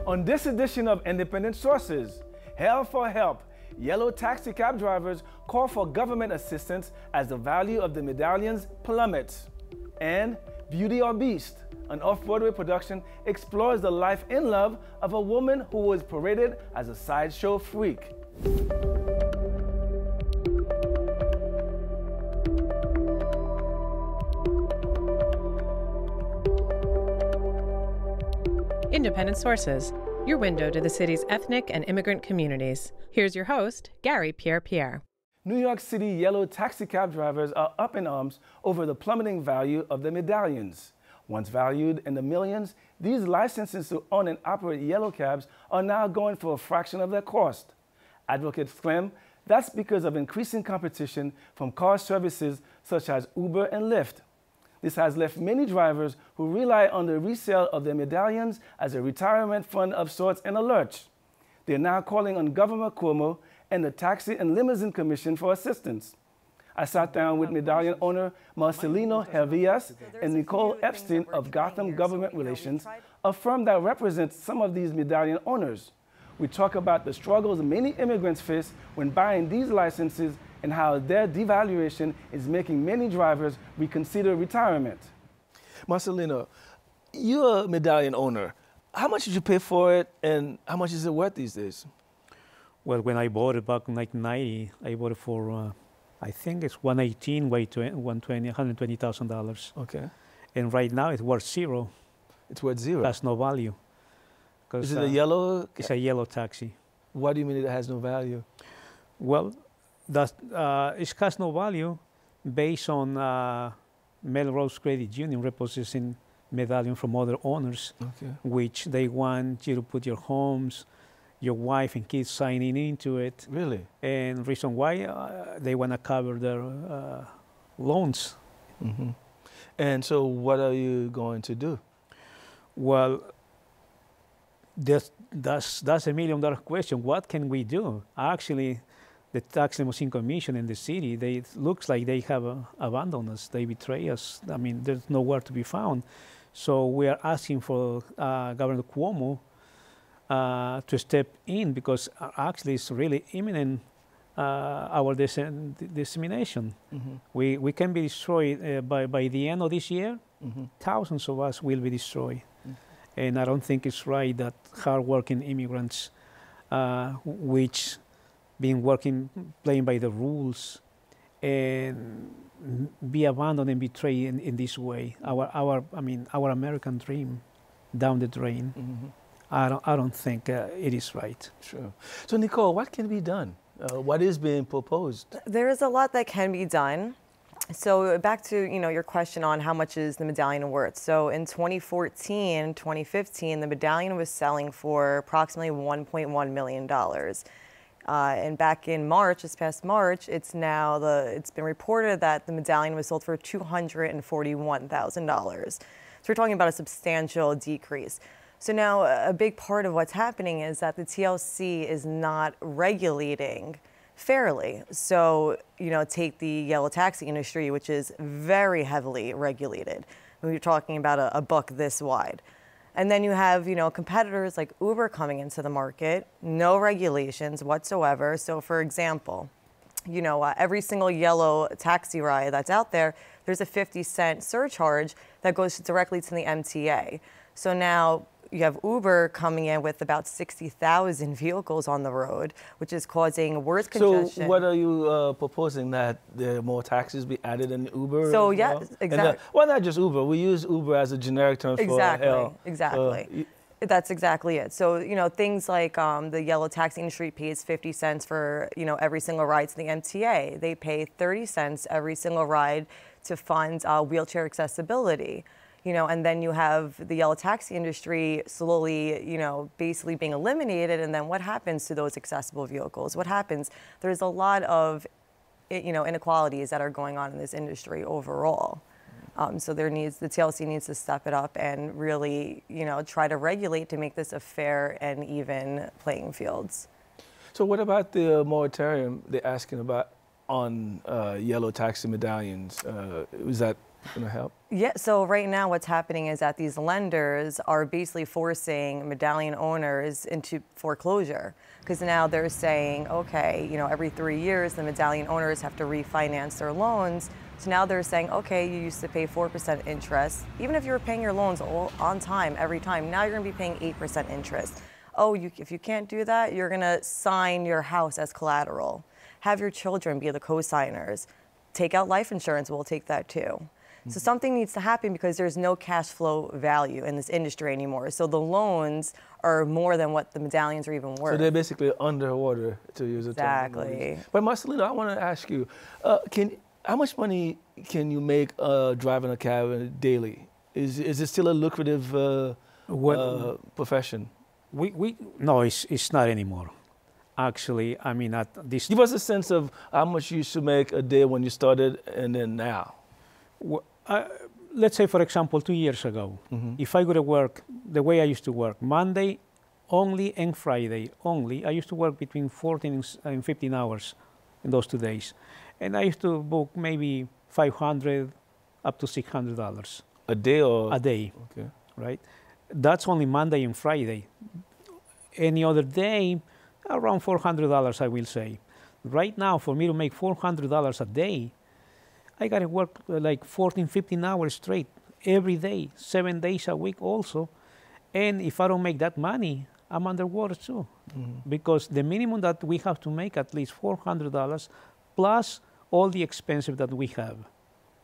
On this edition of Independent Sources, Hail for Help, yellow taxi cab drivers call for government assistance as the value of the medallions plummets. And Beauty or Beast, an off-Broadway production, explores the life and love of a woman who was paraded as a sideshow freak. Independent Sources, your window to the city's ethnic and immigrant communities. Here's your host, Gary Pierre-Pierre. New York City yellow taxi cab drivers are up in arms over the plummeting value of the medallions. Once valued in the millions, these licenses to own and operate yellow cabs are now going for a fraction of their cost. Advocates claim that's because of increasing competition from car services such as Uber and Lyft. This has left many drivers who rely on the resale of their medallions as a retirement fund of sorts in a lurch. They're now calling on Governor Cuomo and the Taxi and Limousine Commission for assistance. I sat down with medallion owner Marcelino Hervillas and Nicole Epstein of Gotham Government Relations, a firm that represents some of these medallion owners. We talk about the struggles many immigrants face when buying these licenses and how their devaluation is making many drivers reconsider retirement. Marcelino, you're a medallion owner. How much did you pay for it, and how much is it worth these days? Well, when I bought it back in 1990, I bought it for, I think it's 118, $120,000. Okay. And right now it's worth zero. It's worth zero? It has no value. Is it a yellow? It's a yellow taxi. What do you mean it has no value? Well, it has no value based on Melrose Credit Union repossessing medallion from other owners, which they want you to put your homes, your wife and kids signing into it. Really? And reason why they want to cover their loans. Mm-hmm. And so what are you going to do? Well, that's $1 million question. What can we do? Actually, the Tax and Limousine Commission in the city, it looks like they have abandoned us. They betray us. I mean, there's nowhere to be found. So we are asking for Governor Cuomo to step in, because actually it's really imminent, our dissemination. Mm-hmm. We can be destroyed by the end of this year. Mm-hmm. Thousands of us will be destroyed. Mm-hmm. And I don't think it's right that hardworking immigrants, which playing by the rules, and be abandoned and betrayed in this way. Our American dream down the drain. Mm-hmm. I don't think it is right. Sure. So Nicole, what can be done? What is being proposed? There is a lot that can be done. So back to your question on how much is the medallion worth. So in 2014, 2015, the medallion was selling for approximately $1.1 million. And back in March, this past March, it's been reported that the medallion was sold for $241,000. So we're talking about a substantial decrease. So now a big part of what's happening is that the TLC is not regulating fairly. So, take the yellow taxi industry, which is very heavily regulated. We're talking about a book this wide. And then you have, competitors like Uber coming into the market, no regulations whatsoever. So for example, every single yellow taxi ride that's out there, there's a 50-cent surcharge that goes directly to the MTA. So now you have Uber coming in with about 60,000 vehicles on the road, which is causing worse congestion. So what are you proposing, that there more taxis be added in Uber? So yeah, exactly. Well, not just Uber. We use Uber as a generic term for hell. Exactly. That's exactly it. So, things like the yellow taxi industry pays 50 cents for, every single ride to the MTA. They pay 30 cents every single ride to fund wheelchair accessibility. And then you have the yellow taxi industry slowly, basically being eliminated. And then what happens to those accessible vehicles? What happens? There's a lot of, inequalities that are going on in this industry overall. So the TLC needs to step it up and really, try to regulate to make this a fair and even playing fields. So what about the moratorium they're asking about on yellow taxi medallions? Is that going to help? Yeah, so right now what's happening is that these lenders are basically forcing medallion owners into foreclosure, because now they're saying, okay, every 3 years the medallion owners have to refinance their loans. So now they're saying, okay, you used to pay 4% interest. Even if you were paying your loans all on time, every time, now you're going to be paying 8% interest. Oh, if you can't do that, you're going to sign your house as collateral. Have your children be the co-signers. Take out life insurance, we'll take that too. So something needs to happen, because there's no cash flow value in this industry anymore. So the loans are more than what the medallions are even worth. So they're basically underwater, to use a term. Exactly. But Marcelino, I want to ask you, how much money can you make driving a cab daily? Is it still a lucrative profession? No, it's not anymore. Actually, I mean, at this. Give us a sense of how much you should make a day when you started and then now. Let's say, for example, 2 years ago, if I go to work the way I used to work, Monday only and Friday only, I used to work between 14 and 15 hours in those 2 days. And I used to book maybe $500 up to $600. A day or? A day. Okay. Right? That's only Monday and Friday. Any other day, around $400, I will say. Right now, for me to make $400 a day, I got to work like 14, 15 hours straight every day, 7 days a week also. And if I don't make that money, I'm underwater too. Because the minimum that we have to make at least $400 plus all the expenses that we have,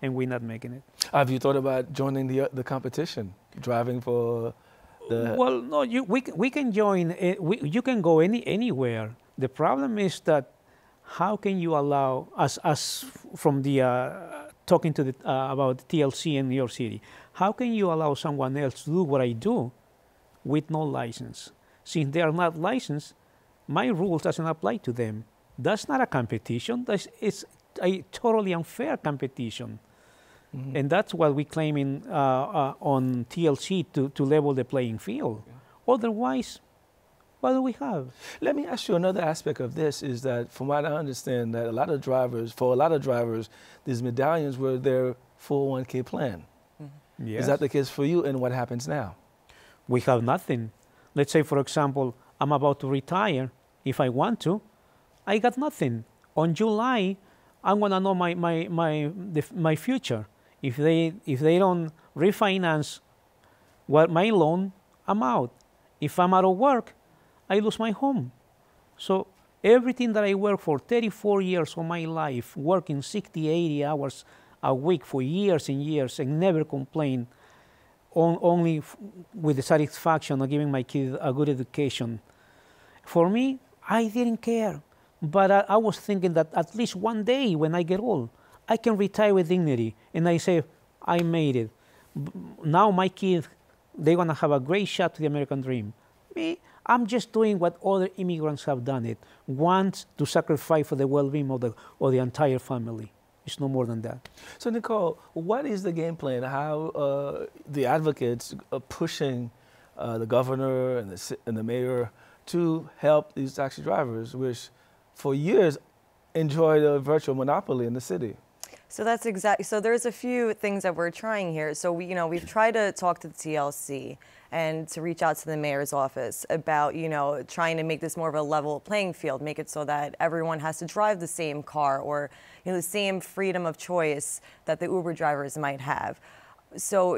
and we're not making it. Have you thought about joining the competition, driving for the? Well, no, we can join. You can go anywhere. The problem is that how can you allow us from the talking to the about TLC in New York City? How can you allow someone else to do what I do with no license? Since they are not licensed, my rules doesn't apply to them. That's not a competition. It's a totally unfair competition. And that's what we're claiming on TLC to level the playing field. Otherwise, what do we have? Let me ask you another aspect of this is that, from what I understand, that for a lot of drivers, these medallions were their 401k plan. Yes. Is that the case for you, and what happens now? We have nothing. Let's say, for example, I'm about to retire. If I want to, I got nothing. On July, I'm gonna know my future. If they don't refinance my loan, I'm out. If I'm out of work, I lose my home. So everything that I work for 34 years of my life, working 60, 80 hours a week for years and years and never complain, only with the satisfaction of giving my kids a good education. For me, I didn't care. But I was thinking that at least one day when I get old, I can retire with dignity. And I say, I made it. Now my kids, they're going to have a great shot to the American dream. Me, I'm just doing what other immigrants have done it. Want to sacrifice for the well-being of the entire family. It's no more than that. So Nicole, what is the game plan? How the advocates are pushing the governor and the mayor to help these taxi drivers, which for years enjoyed a virtual monopoly in the city? So that's exactly, so there's a few things that we're trying here. So we've tried to talk to the TLC and to reach out to the mayor's office about, trying to make this more of a level playing field, make it so that everyone has to drive the same car or, the same freedom of choice that the Uber drivers might have. So,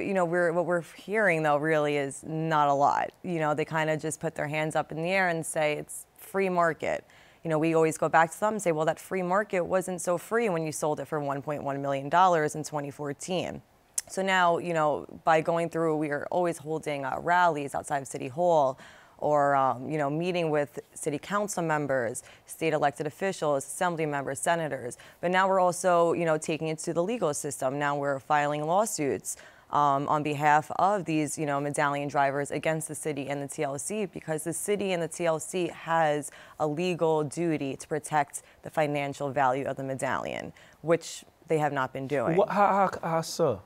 what we're hearing though really is not a lot. They kind of just put their hands up in the air and say it's free market. We always go back to them and say, well, that free market wasn't so free when you sold it for $1.1 million in 2014. So now, by going through, we are always holding rallies outside of City Hall or, meeting with city council members, state elected officials, assembly members, senators. But now we're also, taking it to the legal system. Now we're filing lawsuits on behalf of these, medallion drivers against the city and the TLC, because the city and the TLC has a legal duty to protect the financial value of the medallion, which they have not been doing. How so?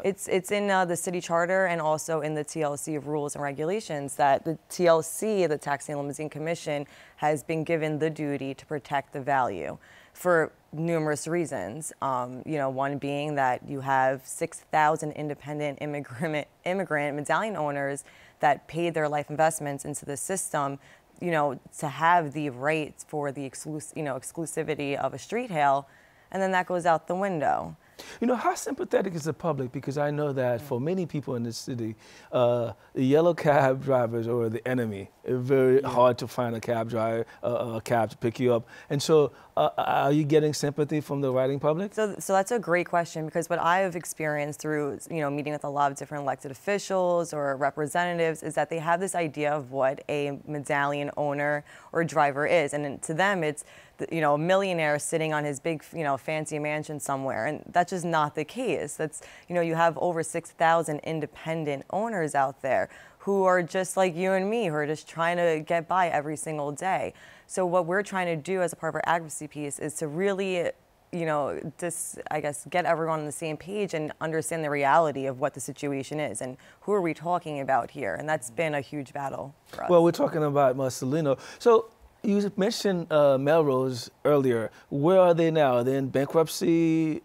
It's in the city charter and also in the TLC rules and regulations that the TLC, the Taxi and Limousine Commission, has been given the duty to protect the value. For numerous reasons. One being that you have 6,000 independent immigrant medallion owners that paid their life investments into the system, to have the right for the exclusivity of a street hail, and then that goes out the window. How sympathetic is the public? Because I know that for many people in this city, the yellow cab drivers are the enemy. It's very hard to find a cab driver, a cab to pick you up. And so are you getting sympathy from the riding public? So that's a great question, because what I've experienced through, meeting with a lot of different elected officials or representatives is that they have this idea of what a medallion owner or driver is. And to them, it's, a millionaire sitting on his big, fancy mansion somewhere. And that's just not the case. That's, you have over 6,000 independent owners out there who are just like you and me, who are just trying to get by every single day. So what we're trying to do as a part of our advocacy piece is to really, get everyone on the same page and understand the reality of what the situation is and who are we talking about here. And that's been a huge battle for us. Well, we're talking about Marcelino. So you mentioned Melrose earlier. Where are they now? Are they in bankruptcy?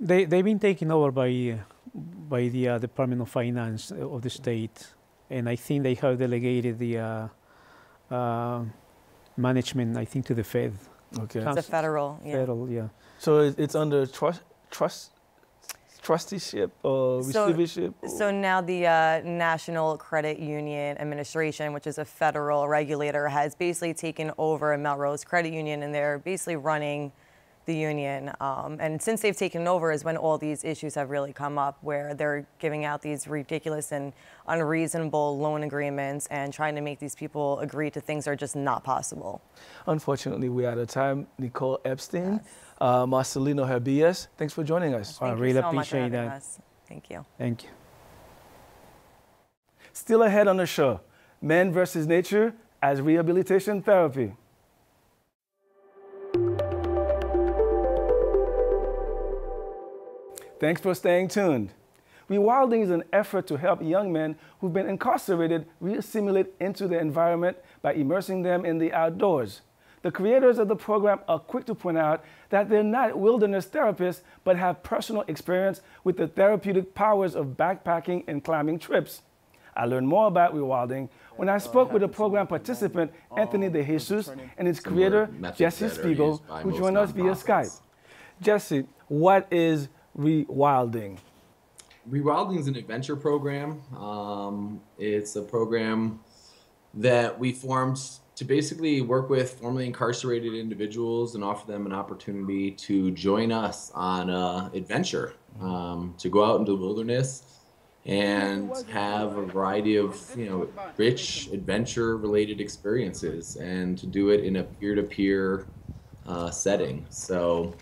They've been taken over by the Department of Finance of the state, and I think they have delegated the management, I think, to the Fed. Okay. It's a federal, Federal, yeah. So it's under trusteeship or receivership? So now the National Credit Union Administration, which is a federal regulator, has basically taken over Melrose Credit Union, and they're basically running the union. And since they've taken over is when all these issues have really come up, where they're giving out these ridiculous and unreasonable loan agreements and trying to make these people agree to things that are just not possible. Unfortunately, we're out of time. Nicole Epstein, Marcelino Herbias, thanks for joining us. I really appreciate that. Us. Thank you. Thank you. Still ahead on the show, Men versus Nature as Rehabilitation Therapy. Thanks for staying tuned. Rewilding is an effort to help young men who've been incarcerated re-assimilate into their environment by immersing them in the outdoors. The creators of the program are quick to point out that they're not wilderness therapists, but have personal experience with the therapeutic powers of backpacking and climbing trips. I learned more about rewilding when I spoke with a program participant, Anthony De Jesus, and its creator, Jesse Spiegel, who joined us via Skype. Jesse, what is rewilding? Rewilding is an adventure program. It's a program that we formed to basically work with formerly incarcerated individuals and offer them an opportunity to join us on an adventure, to go out into the wilderness and have a variety of, rich adventure-related experiences, and to do it in a peer-to-peer setting. So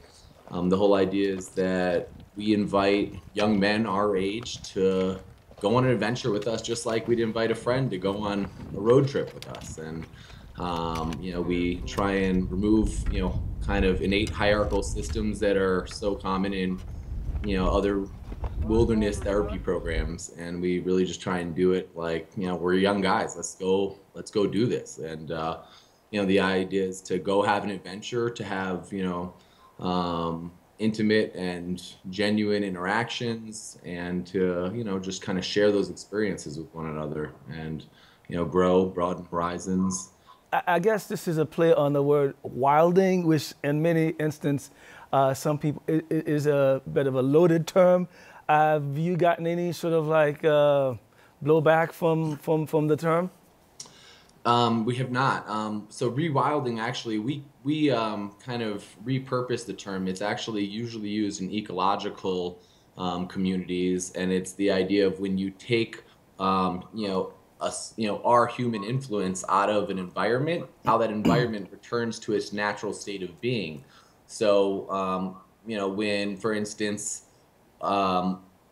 the whole idea is that we invite young men our age to go on an adventure with us, just like we'd invite a friend to go on a road trip with us. And we try and remove, kind of innate hierarchical systems that are so common in, other wilderness therapy programs. And we really just try and do it like, we're young guys. Let's go do this. And, the idea is to go have an adventure, to have, intimate and genuine interactions, and to, just kind of share those experiences with one another and, grow, broaden horizons. I guess this is a play on the word wilding, which in many instances, some people, is a bit of a loaded term. Have you gotten any sort of like blowback from the term? We have not. So rewilding, actually, we kind of repurposed the term. It's actually usually used in ecological communities, and it's the idea of when you take, our human influence out of an environment, how that environment returns to its natural state of being. So, when, for instance,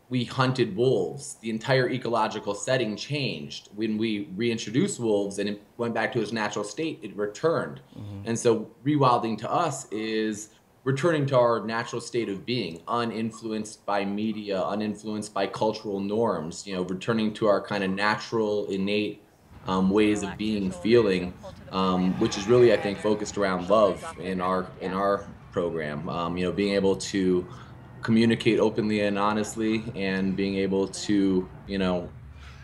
we hunted wolves, the entire ecological setting changed. When we reintroduced wolves and it went back to its natural state, it returned. Mm-hmm. And so rewilding to us is returning to our natural state of being, uninfluenced by media, uninfluenced by cultural norms, returning to our kind of natural, innate ways of being, feeling, which is really, I think, focused around love in our program. Being able to communicate openly and honestly, and being able to,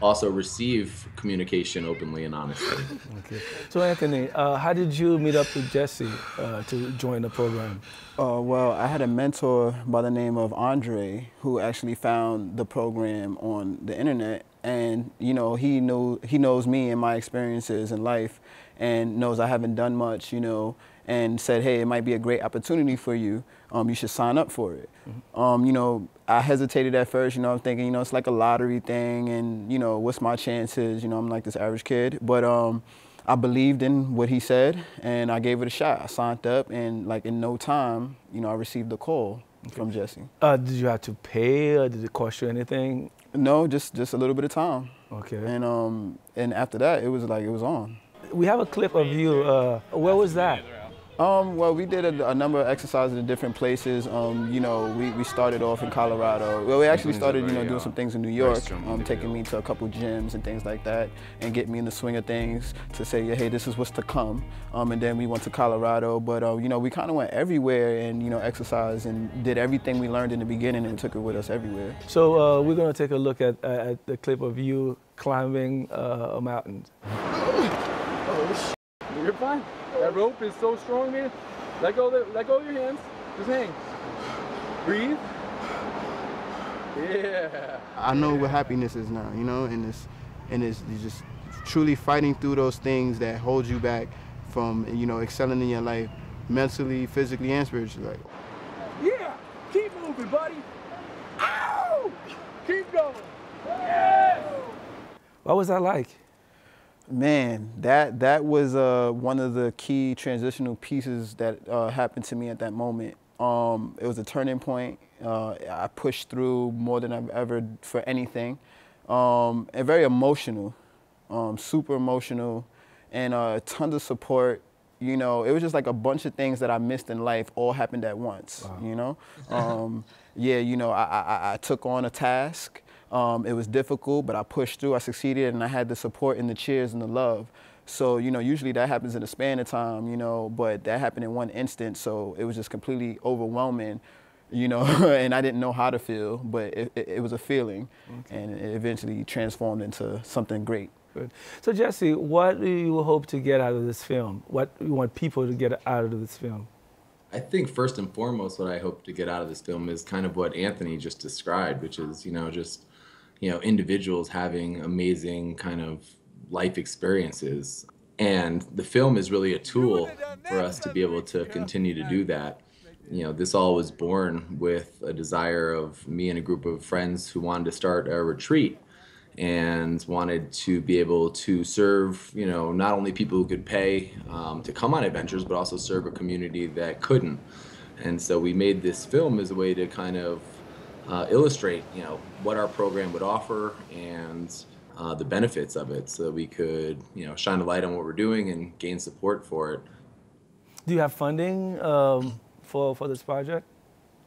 also receive communication openly and honestly. Okay. So Anthony, how did you meet up with Jesse to join the program? Well, I had a mentor by the name of Andre who actually found the program on the internet, and he knows me and my experiences in life, and knows I haven't done much, and said, hey, it might be a great opportunity for you. You should sign up for it. Mm-hmm. I hesitated at first, I'm thinking, it's like a lottery thing, and what's my chances? I'm like this average kid, but I believed in what he said, and I gave it a shot. I signed up, and like in no time, I received a call from Jesse. Did you have to pay, or did it cost you anything? No, just a little bit of time. Okay. And after that, it was on. We have a clip of you. Where was that? Well, we did a number of exercises in different places. We started off in Colorado. Well, we actually started, doing some things in New York, taking me to a couple gyms and things like that, and getting me in the swing of things to say, hey, this is what's to come. And then we went to Colorado, but we kind of went everywhere and exercised and did everything we learned in the beginning and took it with us everywhere. So we're gonna take a look at the clip of you climbing a mountain. Oh, you're fine. That rope is so strong, man. Let go of your hands. Just hang. Breathe. Yeah. I know what happiness is now, and it's just truly fighting through those things that hold you back from, excelling in your life, mentally, physically, and spiritually. Yeah. Keep moving, buddy. Ow! Keep going. Yeah. What was that like? Man, that was one of the key transitional pieces that happened to me at that moment. It was a turning point. I pushed through more than I've ever for anything, and very emotional, super emotional, and tons of support. It was just like a bunch of things that I missed in life all happened at once. Wow. I took on a task. It was difficult, but I pushed through, I succeeded, and I had the support and the cheers and the love. So, usually that happens in a span of time, but that happened in one instant, so it was just completely overwhelming, and I didn't know how to feel, but it was a feeling, okay. And it eventually transformed into something great. Good. So, Jesse, what do you hope to get out of this film? What do you want people to get out of this film? I think first and foremost, what I hope to get out of this film is kind of what Anthony just described, which is, just individuals having amazing kind of life experiences. And the film is really a tool for us to be able to continue to do that. This all was born with a desire of me and a group of friends who wanted to start a retreat and wanted to be able to serve, not only people who could pay to come on adventures, but also serve a community that couldn't. And so we made this film as a way to kind of illustrate, what our program would offer and the benefits of it, so that we could, shine a light on what we're doing and gain support for it. Do you have funding for this project?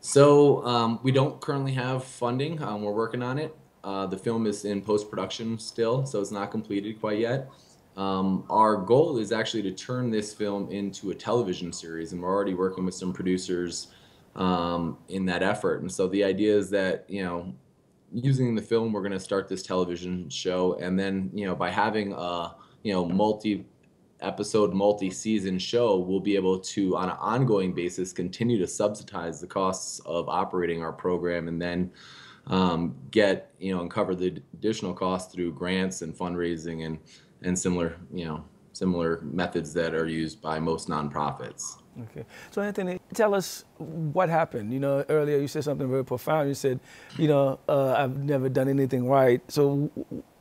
So we don't currently have funding. We're working on it. The film is in post-production still, so it's not completed quite yet. Our goal is actually to turn this film into a television series, and we're already working with some producers in that effort. And so the idea is that, using the film, we're going to start this television show, and then, by having a, multi-episode, multi-season show, we'll be able to, on an ongoing basis, continue to subsidize the costs of operating our program, and then get, and cover the additional costs through grants and fundraising and similar, similar methods that are used by most nonprofits. Okay. So Anthony, tell us what happened. Earlier you said something very profound. You said, I've never done anything right. So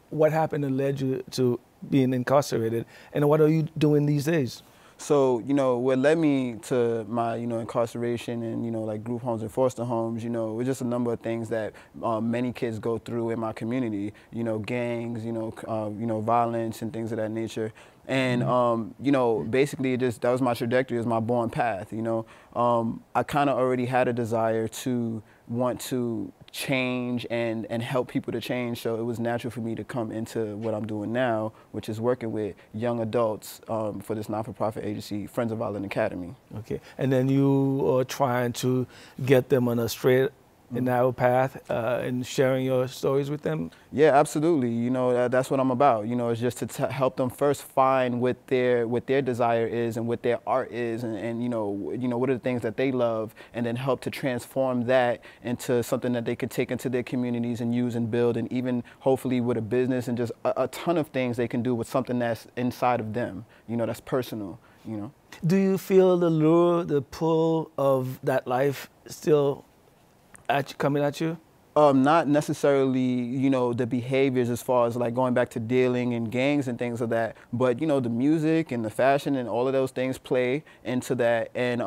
what happened that led you to being incarcerated, and what are you doing these days? So, what led me to my, incarceration and, like group homes and foster homes, was just a number of things that many kids go through in my community, gangs, violence and things of that nature. And, basically that was my trajectory, it was my born path, I kind of already had a desire to want to change and help people to change. So it was natural for me to come into what I'm doing now, which is working with young adults for this not-for-profit agency, Friends of Violent Academy. Okay, and then you are trying to get them on a straight and narrow path and sharing your stories with them? Yeah, absolutely. You know, that's what I'm about. You know, it's just to help them first find what their desire is and what their art is, and you know what are the things that they love, and then help to transform that into something that they could take into their communities and use and build, and even hopefully with a business and just a ton of things they can do with something that's inside of them. You know, that's personal. You know. Do you feel the lure, the pull of that life still coming at you? Not necessarily, you know, the behaviors as far as like going back to dealing and gangs and things of that, but you know, the music and the fashion and all of those things play into that, and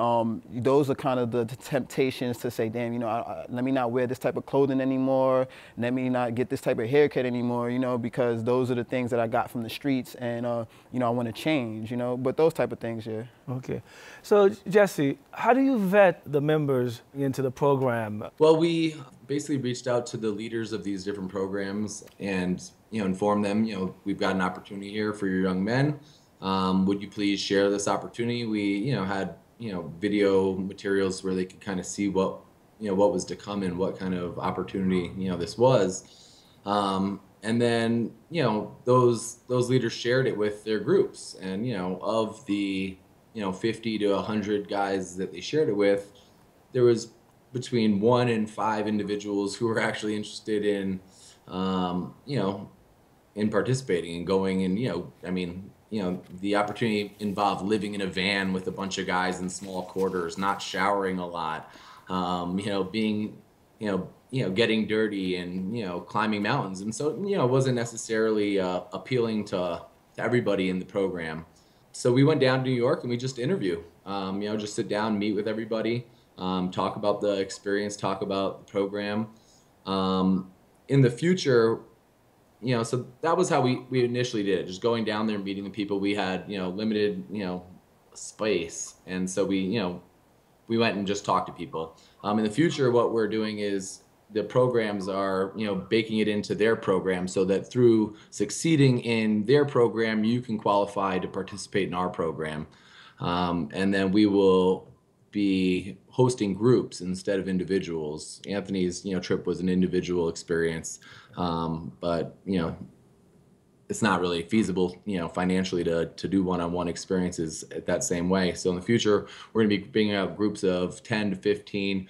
those are kind of the temptations to say, damn, you know, let me not wear this type of clothing anymore, let me not get this type of haircut anymore, you know, because those are the things that I got from the streets, and you know, I want to change, you know, but those type of things, yeah. Okay, so Jesse, how do you vet the members into the program? Well, we basically reached out to the leaders of these different programs and, you know, informed them, you know, we've got an opportunity here for your young men. Would you please share this opportunity? We, you know, had, you know, video materials where they could kind of see what, you know, what was to come and what kind of opportunity, you know, this was. And then, you know, those leaders shared it with their groups, and, you know, of the, you know, 50 to 100 guys that they shared it with, there was between 1 and 5 individuals who were actually interested in, you know, in participating and going, and, you know, I mean, you know, the opportunity involved living in a van with a bunch of guys in small quarters, not showering a lot, you know, being, you know, getting dirty and, you know, climbing mountains. And so, you know, it wasn't necessarily appealing to everybody in the program. So we went down to New York and we just interview, you know, just sit down, meet with everybody. Talk about the experience, talk about the program. In the future, you know, so that was how we initially did it, just going down there, meeting the people. We had, you know, limited, you know, space. And so we, you know, we went and just talked to people. In the future, what we're doing is the programs are, you know, baking it into their program so that through succeeding in their program, you can qualify to participate in our program. And then we will be hosting groups instead of individuals. Anthony's, you know, trip was an individual experience, but, you know, it's not really feasible, you know, financially to do one-on-one experiences that same way. So in the future, we're going to be bringing out groups of 10 to 15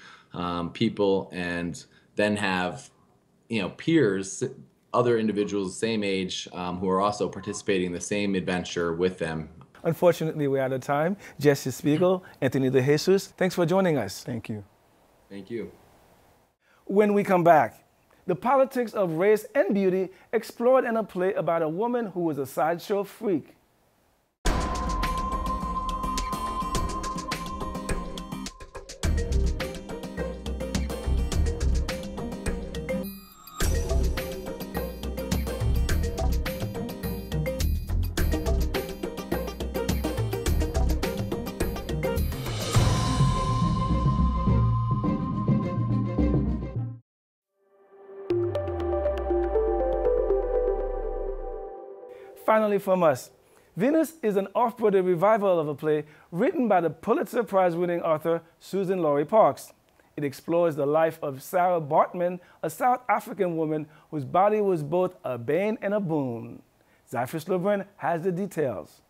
people, and then have, you know, peers, other individuals same age who are also participating in the same adventure with them. Unfortunately, we're out of time. Jesse Spiegel, Anthony De Jesus, thanks for joining us. Thank you. Thank you. When we come back, the politics of race and beauty explored in a play about a woman who was a sideshow freak. Finally from us, Venus is an off-Broadway revival of a play written by the Pulitzer Prize-winning author Suzan-Lori Parks. It explores the life of Sarah Bartman, a South African woman whose body was both a bane and a boon. Zyphus Lebrin has the details.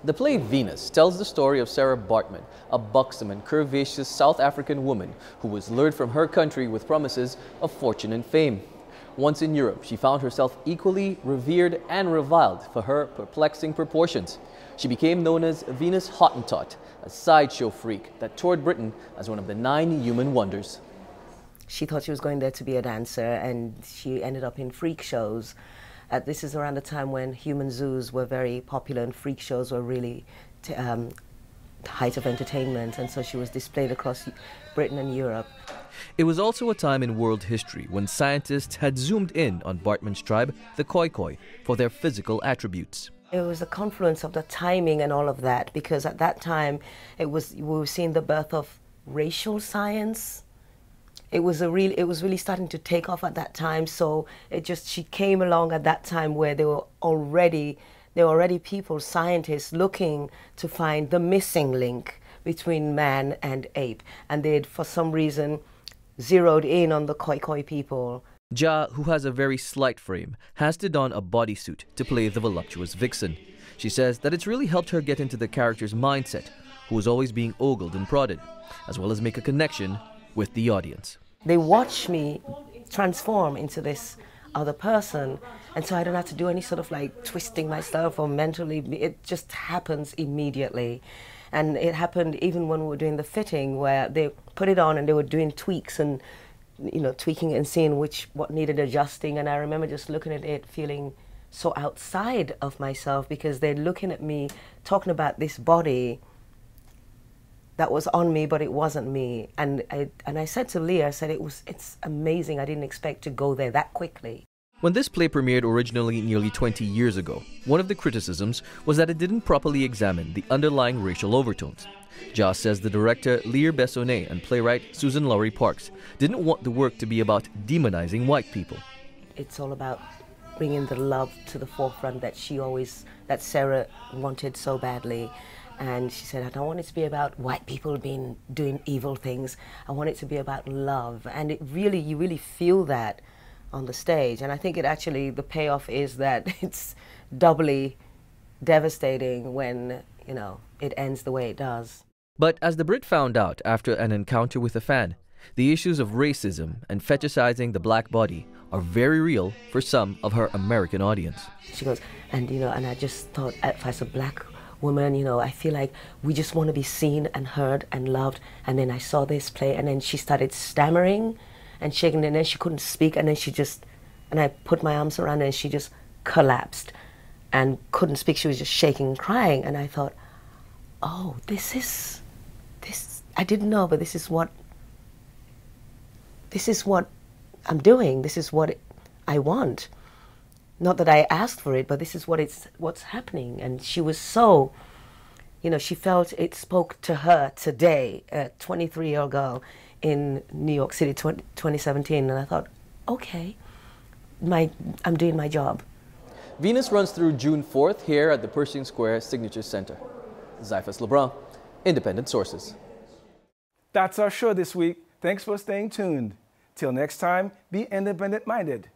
The play Venus tells the story of Sarah Bartman, a buxom and curvaceous South African woman who was lured from her country with promises of fortune and fame. Once in Europe, she found herself equally revered and reviled for her perplexing proportions. She became known as Venus Hottentot, a sideshow freak that toured Britain as one of the 9 human wonders. She thought she was going there to be a dancer, and she ended up in freak shows. This is around the time when human zoos were very popular and freak shows were really the height of entertainment, and so she was displayed across Britain and Europe. It was also a time in world history when scientists had zoomed in on Bartman's tribe, the Khoikhoi, for their physical attributes. It was a confluence of the timing and all of that, because at that time we were seeing the birth of racial science, it was really starting to take off at that time. So she came along at that time where there were already people, scientists, looking to find the missing link between man and ape, and they'd for some reason zeroed in on the Khoi people. Ja, who has a very slight frame, has to don a bodysuit to play the voluptuous vixen. She says that it's really helped her get into the character's mindset, who was always being ogled and prodded, as well as make a connection with the audience. They watch me transform into this other person, and so I don't have to do any sort of like twisting myself or mentally. It just happens immediately. And it happened even when we were doing the fitting, where they put it on and they were doing tweaks and, you know, tweaking it and seeing what needed adjusting. And I remember just looking at it, feeling so outside of myself, because they're looking at me, talking about this body that was on me, but it wasn't me. And I said to Leah, I said, it's amazing. I didn't expect to go there that quickly. When this play premiered originally nearly 20 years ago, one of the criticisms was that it didn't properly examine the underlying racial overtones. Ja says the director Leah Bessonnet and playwright Suzan-Lori Parks didn't want the work to be about demonizing white people. It's all about bringing the love to the forefront that that Sarah wanted so badly. And she said, I don't want it to be about white people doing evil things. I want it to be about love. And you really feel that on the stage. And I think the payoff is that it's doubly devastating when, you know, it ends the way it does. But as the Brit found out after an encounter with a fan, the issues of racism and fetishizing the black body are very real for some of her American audience. She goes, and you know, and I just thought, as a black woman, you know, I feel like we just want to be seen and heard and loved. And then I saw this play, and then she started stammering and shaking, and then she couldn't speak, and then and I put my arms around her, and she just collapsed and couldn't speak. She was just shaking and crying, and I thought, oh, this, I didn't know, but this is what I'm doing. This is what I want. Not that I asked for it, but this is what's happening. And she was so, you know, she felt it spoke to her today, a 23-year-old girl in New York City, 2017. And I thought, okay, I'm doing my job. Venus runs through June 4th here at the Pershing Square Signature Center. Zyphus Lebrun, Independent Sources. That's our show this week. Thanks for staying tuned. Till next time, be independent-minded.